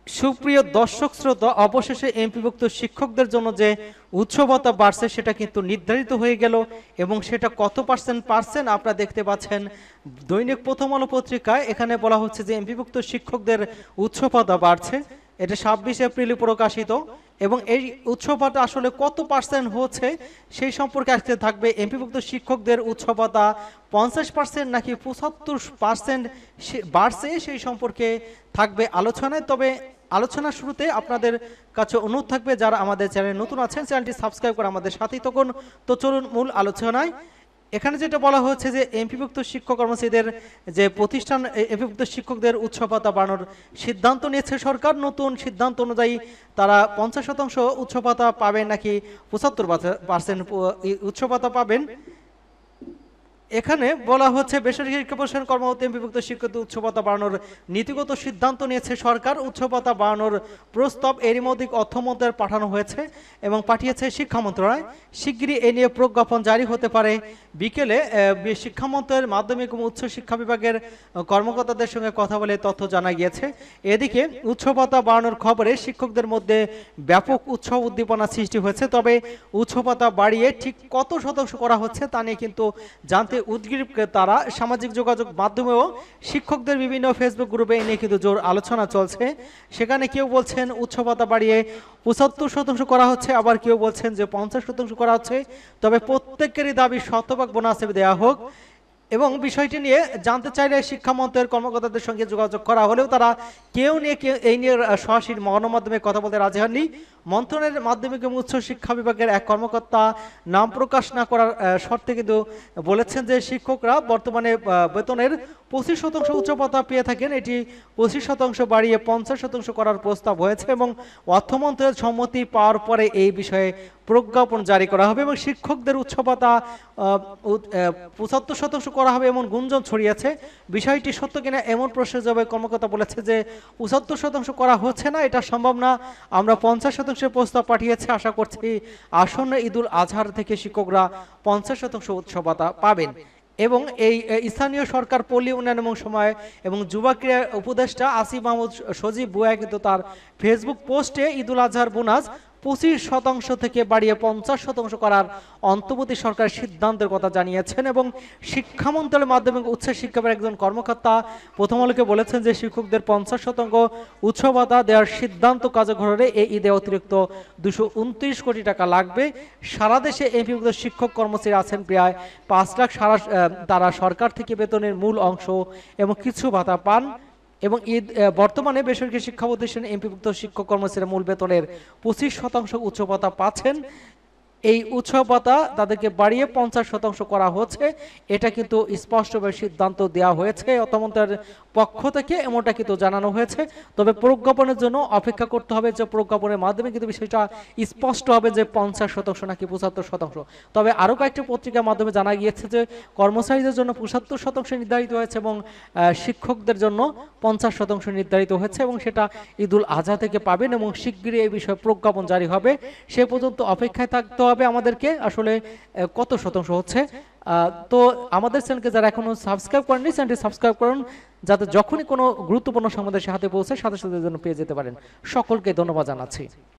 সুপ্রিয় দর্শক শ্রোতা, অবশেষে এমপিভুক্ত শিক্ষকদের জন্য যে উৎস ভাতা বাড়ছে সেটা কিন্তু নির্ধারিত হয়ে গেল এবং সেটা কত পার্সেন্ট আপনারা দেখতে পাচ্ছেন দৈনিক প্রথম আলো পত্রিকায়। এখানে বলা হচ্ছে যে এমপিভুক্ত শিক্ষকদের উৎস ভাতা বাড়ছে। এটা 26 এপ্রিলে প্রকাশিত এবং এই উৎস ভাতা আসলে কত পার্সেন্ট হচ্ছে সেই সম্পর্কে আজকে থাকবে। এমপিভুক্ত শিক্ষকদের উৎস ভাতা 50% নাকি 75% বাড়ছে সেই সম্পর্কে থাকবে আলোচনায়। তবে আলোচনার শুরুতে আপনাদের কাছে অনুরোধ থাকবে, যারা আমাদের চ্যানেলে নতুন আছেন চ্যানেলটি সাবস্ক্রাইব করে আমাদের সাথেই থাকুন। তো চলুন মূল আলোচনায়। এখানে যেটা বলা হচ্ছে যে এমপিভুক্ত শিক্ষক কর্মচারীদের যে প্রতিষ্ঠান এমপিভুক্ত শিক্ষকদের উৎস ভাতা বাড়ানোর সিদ্ধান্ত নিয়েছে সরকার। নতুন সিদ্ধান্ত অনুযায়ী তারা 50% উৎস ভাতা পাবেন নাকি 75% উৎস ভাতা পাবেন। এখানে বলা হচ্ছে বেসরকারি শিক্ষা প্রতিষ্ঠান কর্মরত এমপিভুক্ত শিক্ষকদের উৎস ভাতা বাড়ানোর নীতিগত সিদ্ধান্ত নিয়েছে সরকার। উৎস ভাতা বাড়ানোর প্রস্তাব এরই মধ্যে অর্থ মন্ত্রণালয়ে পাঠানো হয়েছে এবং পাঠিয়েছে শিক্ষা মন্ত্রণালয়। শিগগিরই এ নিয়ে প্রজ্ঞাপন জারি হতে পারে। বিকেলে শিক্ষা মন্ত্রণালয়ের মাধ্যমিক এবং উচ্চ শিক্ষা বিভাগের কর্মকর্তাদের সঙ্গে কথা বলে তথ্য জানা গিয়েছে। এদিকে উৎস ভাতা বাড়ানোর খবরে শিক্ষকদের মধ্যে ব্যাপক উৎসাহ উদ্দীপনা সৃষ্টি হয়েছে। তবে উৎস ভাতা বাড়িয়ে ঠিক কত শতাংশ করা হচ্ছে তা নিয়ে কিন্তু জানতে উদ্গ্রীব তারা। সামাজিক যোগাযোগ মাধ্যমেও শিক্ষকদের বিভিন্ন ফেসবুক গ্রুপে এনে কিন্তু জোর আলোচনা চলছে। সেখানে কেউ বলছেন উৎস ভাতা বাড়িয়ে 75% করা হচ্ছে, আবার কেউ বলছেন যে 50% করা হচ্ছে। তবে প্রত্যেকেরই দাবি শতভাগ বোনাস দেওয়া হোক। এবং বিষয়টি নিয়ে জানতে চাইলে শিক্ষা মন্ত্রণালয়ের কর্মকর্তাদের সঙ্গে যোগাযোগ করা হলেও তারা কেউ এই নিয়ে সরাসরি গণমাধ্যমে কথা বলতে রাজি হননি। মন্ত্রণালয়ের মাধ্যমিক এবং উচ্চ শিক্ষা বিভাগের এক কর্মকর্তা নাম প্রকাশ না করার শর্তে কিন্তু বলেছেন যে শিক্ষকরা বর্তমানে বেতনের 25% উচ্চ ভাতা পেয়ে থাকেন। এটি 25% বাড়িয়ে 50% করার প্রস্তাব হয়েছে এবং অর্থ মন্ত্রণালয়ের সম্মতি পাওয়ার পরে এই বিষয়ে প্রজ্ঞাপন জারি করা হবে এবং শিক্ষকদের উচ্চ ভাতা 75% করা হবে এমন গুঞ্জন ছড়িয়েছে। বিষয়টি সত্য কিনা এমন প্রশ্নের জবাবে কর্মকর্তা বলেছে যে 75% করা হচ্ছে না, এটা সম্ভব না। আমরা 50% প্রস্তাব পাঠিয়েছি। আশা করছি আসন্ন ঈদুল আজহার থেকে শিক্ষকরা 50% উৎস ভাতা পাবেন। এবং এই স্থানীয় সরকার পল্লী উন্নয়ন এবং সময় এবং যুবা ক্রীড়া উপদেষ্টা আসিফ মাহমুদ সজীব ভুঁইয়া কিন্তু তার ফেসবুক পোস্টে ঈদুল আজহার বোনাস 25% থেকে বাড়িয়ে 50% করার অন্তর্বর্তী সরকারের সিদ্ধান্তের কথা জানিয়েছেন। এবং শিক্ষা মন্ত্রণালয়ের মাধ্যমিক উচ্চ শিক্ষা বিভাগের একজন কর্মকর্তা প্রথম আলোকে বলেছেন যে শিক্ষকদের 50% উৎস ভাতা দেওয়ার সিদ্ধান্ত কার্যকর হলে এই ঈদে অতিরিক্ত 229 কোটি টাকা লাগবে। সারা দেশে এমপিভুক্ত শিক্ষক কর্মচারী আছেন প্রায় 5 লাখ। তারা সরকার থেকে বেতনের মূল অংশ এবং কিছু ভাতা পান এবং বর্তমানে বেসরকারি শিক্ষা প্রতিষ্ঠানে এমপিভুক্ত শিক্ষক কর্মচারীরা মূল বেতনের 25% উচ্চ ভাতা পাচ্ছেন। এই উৎস ভাতা তাদেরকে বাড়িয়ে 50% করা হচ্ছে। এটা কিন্তু স্পষ্টভাবে সিদ্ধান্ত দেওয়া হয়েছে অর্থমন্ত্রণালয়ের পক্ষ থেকে, এমনটা কিন্তু জানানো হয়েছে। তবে প্রজ্ঞাপনের জন্য অপেক্ষা করতে হবে, যে প্রজ্ঞাপনের মাধ্যমে কিন্তু বিষয়টা স্পষ্ট হবে যে 50% নাকি 75%। তবে আরও কয়েকটি পত্রিকার মাধ্যমে জানা গিয়েছে যে কর্মচারীদের জন্য 75% নির্ধারিত হয়েছে এবং শিক্ষকদের জন্য 50% নির্ধারিত হয়েছে এবং সেটা ঈদুল আজহা থেকে পাবেন এবং শিগগিরই এই বিষয়ে প্রজ্ঞাপন জারি হবে। সে পর্যন্ত অপেক্ষায় থাকতে হবে আমাদেরকে আসলে কত শতাংশ হচ্ছে। তো আমাদের চ্যানেলকে যারা এখনো সাবস্ক্রাইব করেননি চ্যানেলটি সাবস্ক্রাইব করুন, যাতে যখনই কোনো গুরুত্বপূর্ণ সংবাদের হাতে পৌঁছে সাথে সাথে যেন পেয়ে যেতে পারেন। সকলকে ধন্যবাদ জানাচ্ছি।